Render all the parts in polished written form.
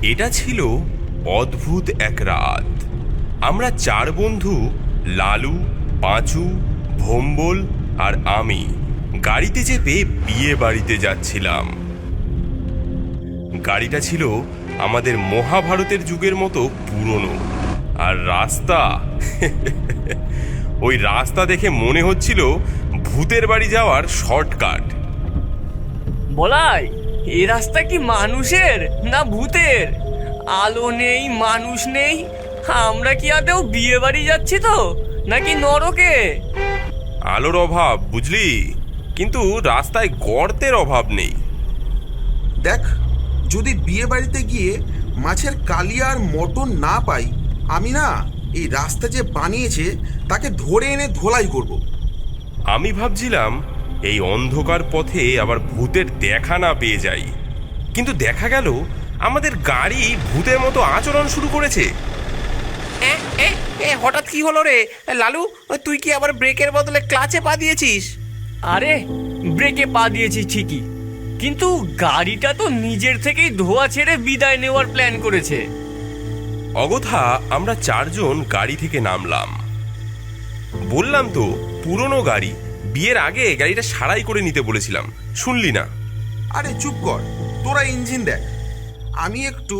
এটা ছিল অদ্ভুত এক রাত। আমরা চার বন্ধু, লালু, পাঁচু, ভোম্বল আর আমি গাড়িতে চেপে বিয়ে বাড়িতে যাচ্ছিলাম। গাড়িটা ছিল আমাদের মহাভারতের যুগের মতো পুরনো, আর রাস্তা ওই রাস্তা দেখে মনে হচ্ছিল ভূতের বাড়ি যাওয়ার শর্টকাট। বলাই, এ রাস্তা কি মানুষের না ভূতের? আলো নেই, মানুষ নেই, আমরা কি আদৌ বিয়ে বাড়ি যাচ্ছি তো নাকি নরকে? আলোর অভাব বুঝলি, কিন্তু রাস্তায় গর্তের অভাব নেই। দেখ, যদি বিয়ে বাড়িতে গিয়ে মাছের কালিয়া আর মটন না পাই, আমি না এই রাস্তা যে বানিয়েছে তাকে ধরে এনে ধোলাই করব। আমি ভাবছিলাম এই অন্ধকার পথে আবার ভূতের দেখা না পেয়ে যাই, কিন্তু দেখা গেল আমাদের গাড়ি ভূতের মতো আচরণ শুরু করেছে। হঠাৎ কি হলো রে লালু? তুই কি আবার ব্রেকের বদলে ক্লাচে পা দিয়েছিস? আরে, ব্রেকে পা দিয়েছি ঠিকই, কিন্তু গাড়িটা তো নিজের থেকেই ধোয়া ছেড়ে বিদায় নেওয়ার প্ল্যান করেছে। অগথা আমরা চারজন গাড়ি থেকে নামলাম। বললাম তো পুরনো গাড়ি, বিয়ের আগে গাড়িটা সারাই করে নিতে বলেছিলাম, শুনলি না? আরে চুপ কর, তোরা ইঞ্জিন দেখ। আমি একটু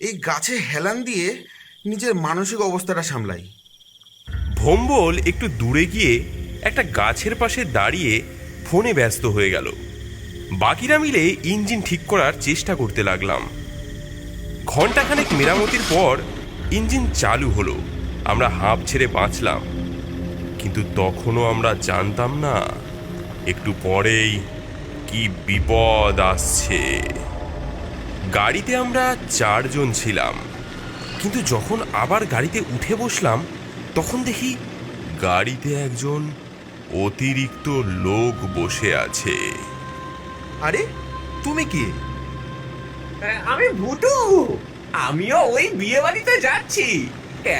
এই গাছে হেলান দিয়ে নিজের মানসিক অবস্থাটা সামলাই। ভোম্বল একটু দূরে গিয়ে একটা গাছের পাশে দাঁড়িয়ে ফোনে ব্যস্ত হয়ে গেল। বাকিরা মিলে ইঞ্জিন ঠিক করার চেষ্টা করতে লাগলাম। ঘন্টাখানেক মেরামতির পর ইঞ্জিন চালু হলো। আমরা হাঁপ ছেড়ে বাঁচলাম, কিন্তু তখনও আমরা জানতাম না একটু পরেই কি বিপদ আসছে। গাড়িতে আমরা চারজন ছিলাম, কিন্তু যখন আবার গাড়িতে উঠে বসলাম তখন দেখি গাড়িতে একজন অতিরিক্ত লোক বসে আছে। আরে তুমি কি? আমি ভুটু, আমিও ওই বিয়ে বাড়িতে যাচ্ছি।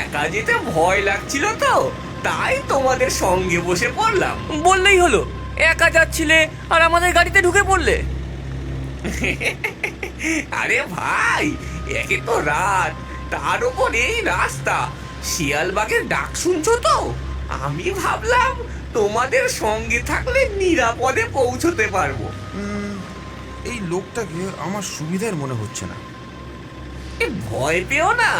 একা যেতে ভয় লাগছিল তো, তাই তোমাদের সঙ্গে বসে পড়লাম। বললেই হলো, একা যাচ্ছিলে আর আমাদের গাড়িতে ঢুকে পড়লে। আরে ভাই, একে তো রাত, তার উপর এই রাস্তা, শিয়ালবাগের ডাক শুনছো তো? আমি ভাবলাম তোমাদের সঙ্গে থাকলে নিরাপদে পৌঁছতে পারবো। এই লোকটাকে আমার সুবিধার মনে হচ্ছে না। ভয় পেও না,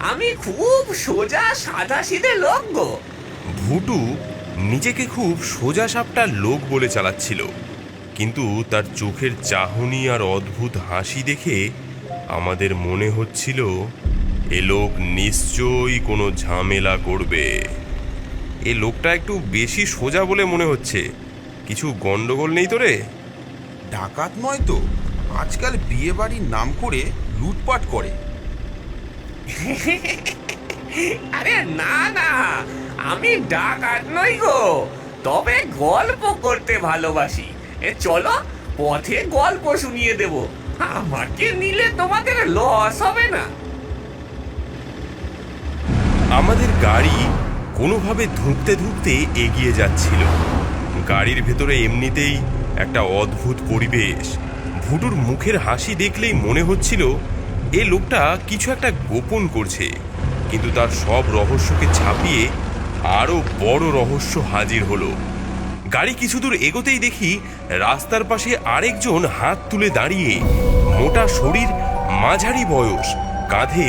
আমি খুব সোজা সাদা সিধে লোক গো। ভুটু নিজেকে খুব সোজা সাপটা লোক বলে চালাচ্ছিল, কিন্তু তার চোখের চাহনি আর অদ্ভুত হাসি দেখে আমাদের মনে হচ্ছিল এ লোক নিশ্চয়ই কোনো ঝামেলা করবে। এ লোকটা একটু বেশি সোজা বলে মনে হচ্ছে। কিছু গন্ডগোল নেই তো রে? ডাকাত নয় তো? আজকাল বিয়ে বাড়ির নাম করে লুটপাট করে। আরে না না, আমি ডাকাত নই গো, তবে গল্প করতে ভালোবাসি। চলো পথে গল্প শুনিয়ে দেব, আমাকে নিলে তোমাদের লস হবে না। আমাদের গাড়ি কোনোভাবে ধুঁকতে ধুঁকতে এগিয়ে যাচ্ছিল। গাড়ির ভেতরে এমনিতেই একটা অদ্ভুত পরিবেশ। ভুটুর মুখের হাসি দেখলেই মনে হচ্ছিল এ লোকটা কিছু একটা গোপন করছে, কিন্তু তার সব রহস্যকে ছাপিয়ে আরো বড় রহস্য হাজির হলো। গাড়ি কিছু দূর এগোতেই দেখি রাস্তার পাশে আরেকজন হাত তুলে দাঁড়িয়ে, মোটা শরীর, মাঝারি বয়স, কাঁধে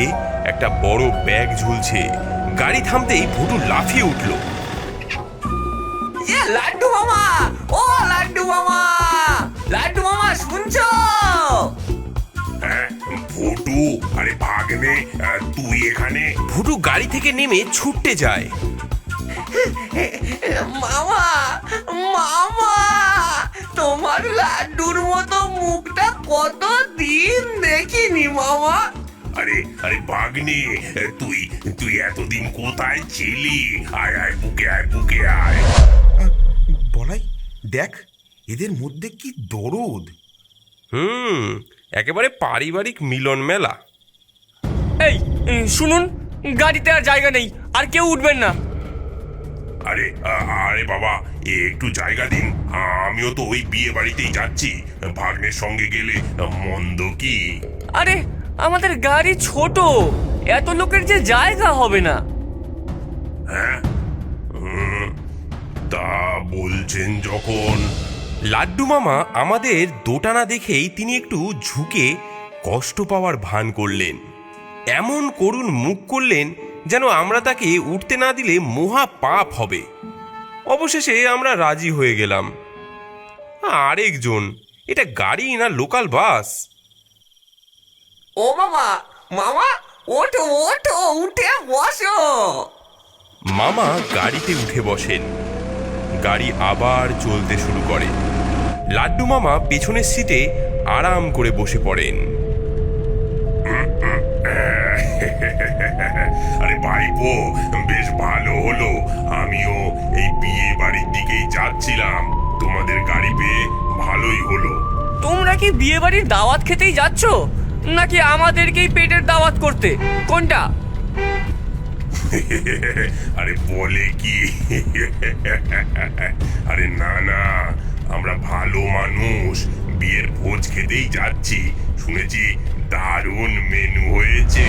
একটা বড় ব্যাগ ঝুলছে। গাড়ি থামতেই ভুটু লাফিয়ে উঠল। লাড্ডু মামা, ও লাড্ডু মামা, লাড্ডু মামা শুনছো? ভুটু, আরে ভাগ্নে, তুই এখানে? ভুটু গাড়ি থেকে নেমে ছুটতে যায়। মামা, মামা, তোমার লাড্ডুর মতো মুখটা কত দিন দেখিনি মামা। আরে আরে ভাগ্নে, তুই তুই এতদিন কোথায় ছিলি? আয় আয়, বুকে আয়, বুকে আয়। বলাই, দেখ এদের মধ্যে কি দরদ। একেবারে পারিবারিক মিলন মেলা। এই শুনুন, গাড়িতে আর জায়গা নেই, আর কেউ উঠবেন না। আরে আরে বাবা, একটু জায়গা দিন, আমিও তো ওই বিয়ে বাড়িতেই যাচ্ছি। ভাগ্নের সঙ্গে গেলে মন্দ কি? আরে আমাদের গাড়ি ছোট, এত লোকের যে জায়গা হবে না। হ্যাঁ, তা বলছেন যখন। লাড্ডু মামা আমাদের দোটানা দেখেই তিনি একটু ঝুঁকে কষ্ট পাওয়ার ভান করলেন, এমন করুণ মুখ করলেন যেন আমরা তাকে উঠতে না দিলে মহা পাপ হবে। অবশেষে আমরা রাজি হয়ে গেলাম। আরেকজন, এটা গাড়ি না লোকাল বাস? ও মামা, মামা ওঠো ওঠো, উঠে বসো। মামা গাড়িতে উঠে বসেন। গাড়ি আবার চলতে শুরু করে। লাড্ডু মামা পেছনের সিটে আরাম করে বসে পড়েন। আরে ভাইপো, বেশ ভালো হলো, আমিও এই বিয়ে বাড়ির দিকেই যাচ্ছিলাম। তোমাদের গাড়ি পেয়ে ভালোই হলো। তোমরা কি বিয়ে বাড়ির দাওয়াত খেতেই যাচ্ছ, নাকি আমাদেরকেই পেটের দাওয়াত করতে? কোনটা? আরে বলে কি, আরে না না, আমরা ভালো মানুষ, বিয়ের ভোজ খেতেই যাচ্ছি। শুনেছি দারুণ মেনু হয়েছে।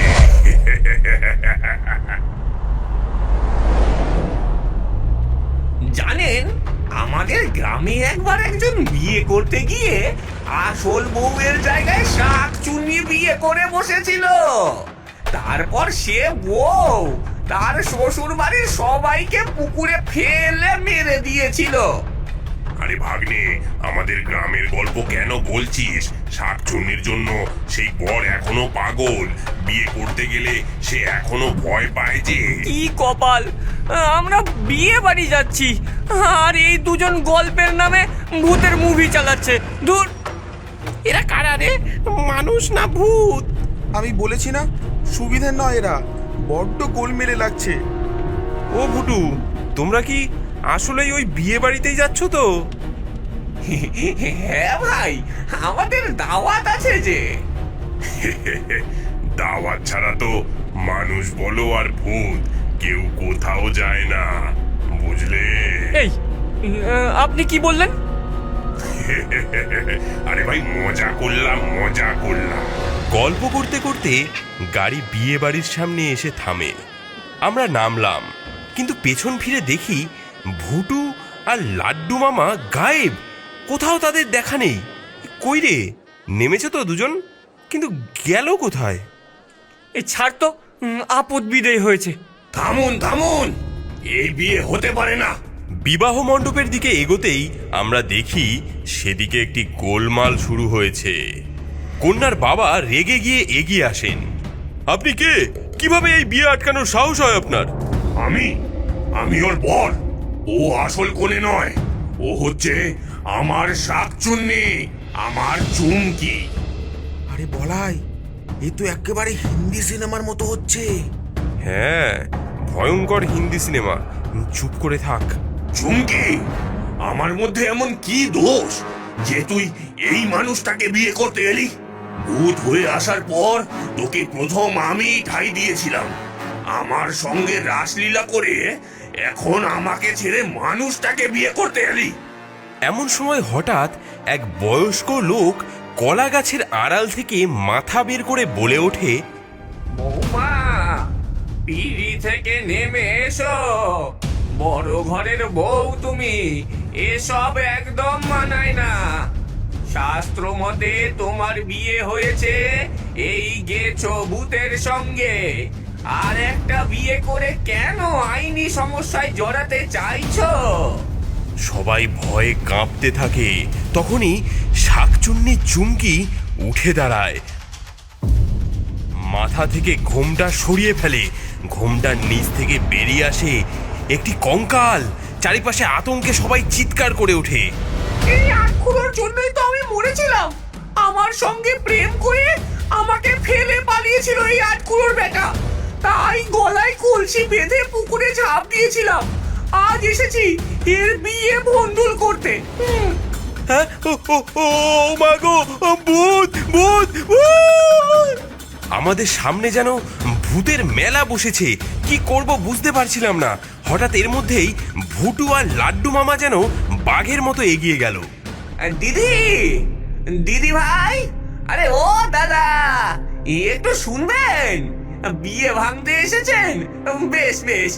জানেন, আমাদের গ্রামে একবার একজন বিয়ে করতে গিয়ে আসল বউয়ের জায়গায় শাক চুনি বিয়ে করে বসেছিল। তারপর সে বউ তার শ্বশুর বাড়ির সবাইকে পুকুরে ফেলে মেরে দিয়েছিল। আরে ভাগ্নে, আমাদের গ্রামের গল্প কেন বলছিস? শাকচুন্নির জন্য সেই বর এখনো পাগল, বিয়ে করতে গেলে সে এখনো ভয় পায় যে। কি কপাল, আমরা বিয়ে বাড়ি যাচ্ছি আর এই দুজন গল্পের নামে ভূতের মুভি চালাচ্ছে। দূর, এরা কারা রে? মানুষ না ভূত? আমি বলেছি না, সুবিধে নয় এরা, বড্ড গোলমেলে লাগছে। ও ভুটু, তোমরা কি আসলেই ওই বিয়ে বাড়িতেই যাচ্ছ তো? হ্যাঁ ভাই, আমাদের দাওয়াত আছে যে। দাওয়াত ছাড়া তো মানুষ বলো আর ভূত কেউ কোথাও যায় না, বুঝলে? এই আপনি কি বললেন? আরে ভাই, মজা করলাম, মজা করলাম। গল্প করতে করতে গাড়ি বিয়ে বাড়ির সামনে এসে থামে। আমরা নামলাম, কিন্তু পেছন ফিরে দেখি ভুটু আর লাড্ডু মামা গায়েব। কোথাও তাদের দেখা নেই। কই রে? নেমেছে তো দুজন, কিন্তু গেল কোথায়? এই ছাড় তো, আপদ বিদেয় হয়েছে। থামুন থামুন, এই বিয়ে হতে পারে না। বিবাহ মণ্ডপের দিকে এগোতেই আমরা দেখি সেদিকে একটি গোলমাল শুরু হয়েছে। কন্যার বাবা রেগে গিয়ে এগিয়ে আসেন। আপনি কে? কিভাবে এই বিয়ে আটকানোর সাহস হয় আপনার? আমি ওর বর। ও আসল কোণে নয়, ও হচ্ছে আমার শাকচুন্নি, আমার চুমকি। আরে বলাই, এ তো একেবারে হিন্দি সিনেমার মতো হচ্ছে। হ্যাঁ, ভয়ঙ্কর হিন্দি সিনেমা। চুপ করে থাক। চুমকি, আমার মধ্যে এমন কি দোষ যে তুই এই মানুষটাকে বিয়ে করতে এলি? ভূত হয়ে আসার পর তোকে প্রথম আমি ঠাঁই দিয়েছিলাম। আমার সঙ্গে রাসলীলা করে এখন আমাকে ছেড়ে মানুষটাকে বিয়ে করতে এলি। এমন সময় হঠাৎ এক বয়স্ক লোক কলা গাছের আড়াল থেকে মাথা বের করে বলে ওঠে, বৌমা, পিড়ি থেকে নেমে এসো। বড় ঘরের বউ তুমি, এসব একদম মানায় না। শাস্ত্র মতে তোমার বিয়ে হয়েছে এই গেছো ভূতের সঙ্গে, আর একটা বিয়ে করে কেন আইনি সমস্যায় জড়াতে চাইছো? সবাই ভয়ে কাঁপতে থাকে। তখনই শাকচুন্নি চুমকি উঠে দাঁড়ায়, মাথা থেকে ঘোমটা সরিয়ে ফেলে। ঘোমটার নিচ থেকে বেরিয়ে আসে একটি কঙ্কাল। চারিপাশে আতঙ্কে সবাই চিৎকার করে ওঠে। এই আটকুলোর জন্যই তো আমি মরেছিলাম। আমার সঙ্গে প্রেম করে আমাকে ফেলে পালিয়েছিল এই আটকুলোর বেটা। তাই গলায় কলসি বেঁধে পুকুরে ঝাঁপ দিয়েছিলাম। আজ এসেছি এর বিয়ে ভন্ডুল করতে। হ্যাঁ, ও মা গো, ভূত ভূত ভূত! আমাদের সামনে যেন ভূতের মেলা বসেছে। কি করব বুঝতে পারছিলাম না। হঠাৎ এর মধ্যেই ভুটু আর লাড্ডু মামা যেন বাঘের মতো এগিয়ে গেল। দিদি, দিদি ভাই, আরে ও দাদা, একটু শুনবেন? বিয়ে ভাঙতে এসেছেন? বেশ বেশ,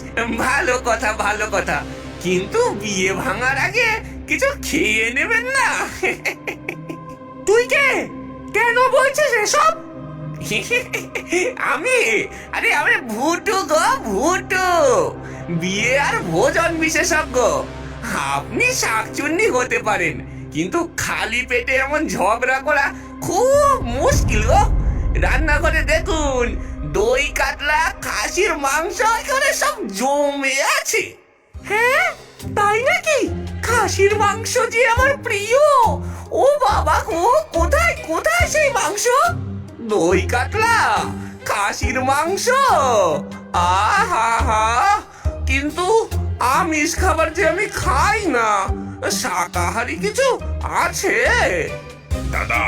ভালো কথা ভালো কথা, কিন্তু বিয়ে ভাঙার আগে কিছু খেয়ে নেবেন না। তুই কে? কেন বলছিস এসব? আরে আমি ভুটু গো, ভুটু, বিয়ে আর ভোজন বিশেষজ্ঞ। আপনি শাকচুন্নি হতে পারেন, কিন্তু খালি পেটে এমন ঝগড়া করা খুব মুশকিল গো। রান্নাঘরে দেখুন, দই কাতলা, খাসির মাংস এখানে সব জমে আছে। হ্যাঁ, তাই নাকি? খাসির মাংস যে আমার প্রিয়। ও বাবা গো, কোথায় কোথায় সেই মাংস? দই কাতলা, খাসির মাংস, আহা হা। কিন্তু আমিষ খাবার যে আমি খাই না, শাকাহারি কিছু আছে? দাদা,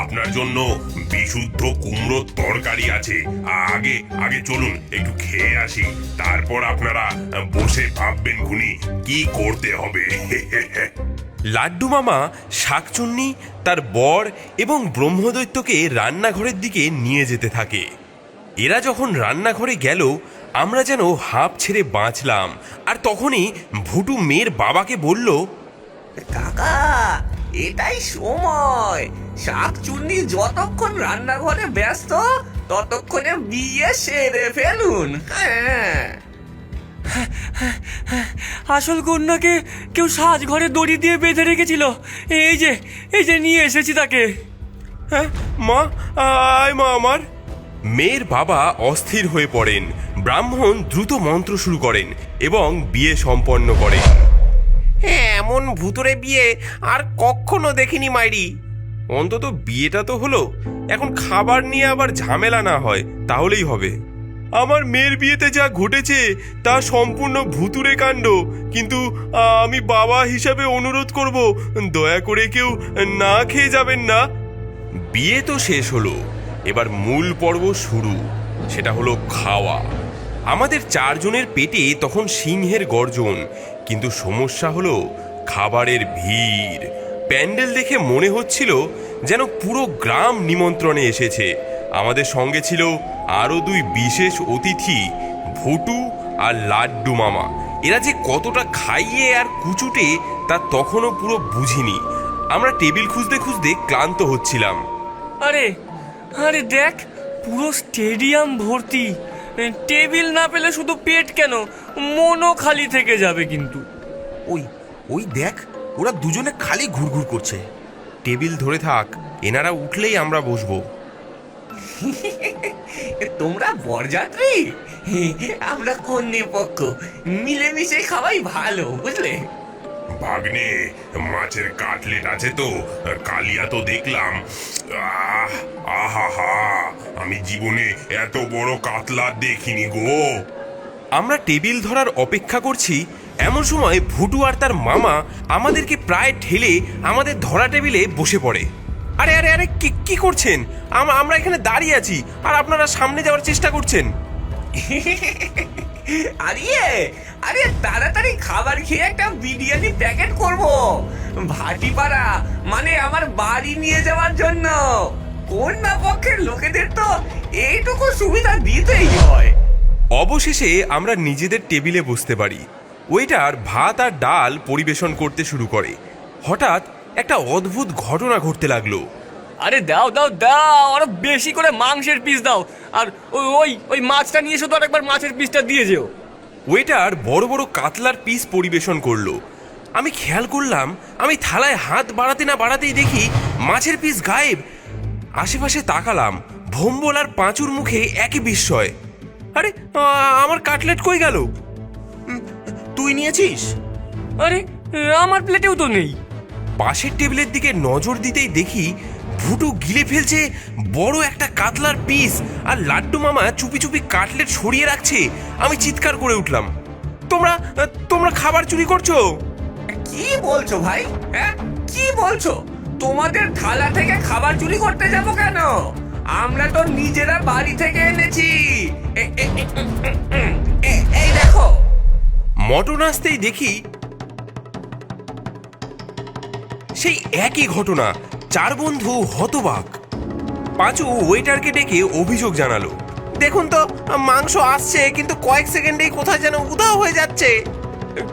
আপনার জন্য বিশুদ্ধ কুমড়োর তরকারি আছে। আগে আগে চলুন একটু খেয়ে আসি, তারপর আপনারা বসে ভাববেন খুনি কি করতে হবে। লাড্ডু মামা শাকচুন্নি, তার বর এবং ব্রহ্মদৈত্যকে রান্নাঘরের দিকে নিয়ে যেতে থাকে। এরা যখন রান্নাঘরে গেল, আমরা যেন হাঁপ ছেড়ে বাঁচলাম। আর তখনই ভুটু মেয়ের বাবাকে বলল, কাকা, এটাই সময়। শাকচুন্নি যতক্ষণ রান্নাঘরে ব্যস্ত, ততক্ষণে বিয়ে সেরে ফেলুন। হ্যাঁ, আসল কন্যাকে কেউ সাজঘরে দড়ি দিয়ে বেঁধে রেখেছিল। এই যে এই যে নিয়ে এসেছি তাকে। হ্যাঁ মা, আয় মা আমার। মেয়ের বাবা অস্থির হয়ে পড়েন। ব্রাহ্মণ দ্রুত মন্ত্র শুরু করেন এবং বিয়ে সম্পন্ন করেন। এমন ভুতুরে বিয়ে আর কখনো দেখিনি মাইরি। অন্তত বিয়েটা তো হলো, এখন খাবার নিয়ে আবার ঝামেলা না হয় তাহলেই হবে। আমার মেয়ের বিয়েতে যা ঘটেছে তা সম্পূর্ণ ভুতুরে কাণ্ড, কিন্তু আমি বাবা হিসাবে অনুরোধ করব, দয়া করে কেউ না খেয়ে যাবেন না। বিয়ে তো শেষ হলো, এবার মূল পর্ব শুরু, সেটা হলো খাওয়া। আমাদের চারজনের পেটে তখন সিংহের গর্জন, কিন্তু সমস্যা হলো খাবারের ভিড়। প্যান্ডেল দেখে মনে হচ্ছিল যেন পুরো গ্রাম নিমন্ত্রণে এসেছে। আমাদের সঙ্গে ছিল আরও দুই বিশেষ অতিথি, ভুটু আর লাড্ডু মামা। এরা যে কতটা খাইয়ে আর কুচুটে তা তখনও পুরো বুঝিনি। আমরা টেবিল খুঁজতে খুঁজতে ক্লান্ত হচ্ছিলাম। আরে আরে দেখ, পুরো স্টেডিয়াম ভর্তি। টেবিল না পেলে শুধু পেট কেন, মনও খালি থেকে যাবে। কিন্তু ওই ওই দেখ, ওরা দুজনে খালি ঘুরঘুর করছে। টেবিল ধরে থাক, এনারা উঠলেই আমরা বসবো। তোমরা বরযাত্রী, আমরা কন্যে পক্ষ, মিলেমিশে খাওয়াই ভালো, বুঝলে? ভাগ্নে, মাছের কাটলেট আছে তো? কালিয়া তো দেখলাম। আহা হা, আমি জীবনে এত বড় কাতলা দেখিনি গো। আমরা টেবিল ধরার অপেক্ষা করছি, এমন সময় ভুটু আর তার মামা আমাদেরকে প্রায় ঠেলে আমাদের ধরা টেবিলে বসে পড়ে। আরে আরে আরে, কি করছেন? আমরা এখানে দাঁড়িয়ে আছি আর আপনারা সামনে যাওয়ার চেষ্টা করছেন। আরে তাড়াতাড়ি খাবার খেয়ে একটা বিরিয়ানি প্যাকেট করব, ভাটিপাড়া মানে আমার বাড়ি নিয়ে যাওয়ার জন্য। কন্যা পক্ষের লোকেদের তো এইটুকু সুবিধা দিতেই হয়। অবশেষে আমরা নিজেদের টেবিলে বসতে পারি। ওয়েটার ভাত আর ডাল পরিবেশন করতে শুরু করে। হঠাৎ একটা অদ্ভুত ঘটনা ঘটতে লাগলো। আরে দাও দাও দাও, আরো বেশি করে মাংসের পিস দাও। আর ওই ওই মাছটা নিয়ে শুধু আরেকবার মাছের পিসটা দিয়ে যেও। ওয়েটার বড় বড় কাতলার পিস পরিবেশন করলো। আমি খেয়াল করলাম, আমি থালায় হাত বাড়াতে না বাড়াতেই দেখি মাছের পিস গায়েব। আশেপাশে তাকালাম, ভম্বল আর পাঁচুর মুখে একই বিস্ময়। আরে আমার কাটলেট কই গেল? তুই নিয়েছিস? আরে আমার প্লেটেও তো নেই। পাশের টেবিলের দিকে নজর দিতেই দেখি ভুটু গিলে ফেলছে বড় একটা কাতলার পিস, আর লাড্ডু মামা চুপি চুপি কাটলেট সরিয়ে রাখছে। আমি চিৎকার করে উঠলাম, তোমরা খাবার চুরি করছো? কি বলছো ভাই? হ্যাঁ, কি বলছো? তোমাদের থালা থেকে খাবার চুরি করতে যাব কেন? আমরা তো নিজেরা বাড়ি থেকে এনেছি। এই দেখো। মটন আসতেই দেখি সেই একই ঘটনা। 4 বন্ধু হতবাক। পাঁচু ওয়েটারকে ডেকে অভিযোগ জানালো, দেখুন তো মাংস আসছে কিন্তু কয়েক সেকেন্ডেই কোথায় যেন উধাও হয়ে যাচ্ছে।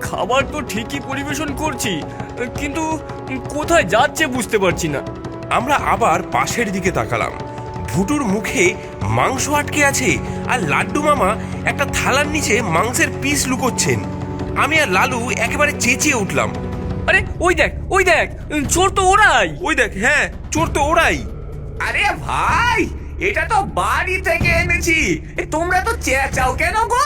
খাবার তো ঠিকই পরিবেশন করছি, কিন্তু কোথায় যাচ্ছে বুঝতে পারছি না। আমরা আবার পাশের দিকে তাকালাম। ভুটুর মুখে মাংস আটকে আছে আর লাড্ডু মামা একটা থালার নিচে মাংসের পিস লুকোচ্ছেন। আমি আর লালু একেবারে চেঁচিয়ে উঠলাম, আরে ওই দেখ, চোর তো ওরাই। ওই দেখ, হ্যাঁ চোর তো ওরাই। আরে ভাই, এটা তো বাড়ি থেকে এনেছি। তোমরা তো চেঁচাও কেন গো?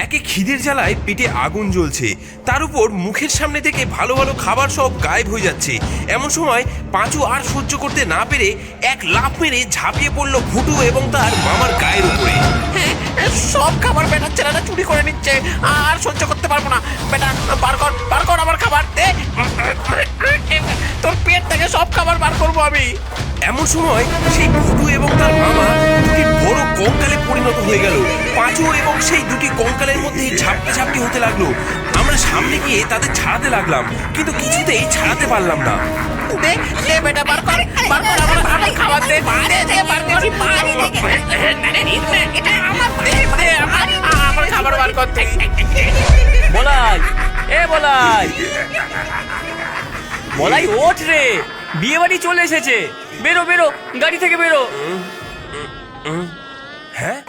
একে খিদের জ্বালায় পেটে আগুন জ্বলছে, তার উপর মুখের সামনে থেকে ভালো ভালো খাবার সব গায়েব হয়ে যাচ্ছে। এমন সময় পাঁচু আর সহ্য করতে না পেরে এক লাফ মেরে ঝাঁপিয়ে পড়লো ভুটু এবং তার মামার গায়ের উপরে। সব খাবার বেটার ছেলেরা চুরি করে নিচ্ছে, আর সহ্য করতে পারবো না। বেটা বার কর আমার খাবার দে, তোর পেট থেকে সব খাবার বার করবো আমি। এমন সময় সেই ভুটু এবং তার মামা দুটি বড় কঙ্কালে পরিণত হয়ে গেল। পাঁচু এবং সেই দুটি কঙ্কালের মধ্যে ঝাপটি ঝাপটি হতে লাগলো। আমরা সামনে গিয়ে তাদের ছাড়াতে লাগলাম, কিন্তু কিছুতেই ছাড়াতে পারলাম না। দে দে বেটা, বার কর আমার খাবার দে, বার কর। আমার খাবার বার করতে। বলাই ওঠ রে, বিয়ে বাড়ি চলে এসেছে। বেরো গাড়ি থেকে বেরো। হ্যাঁ,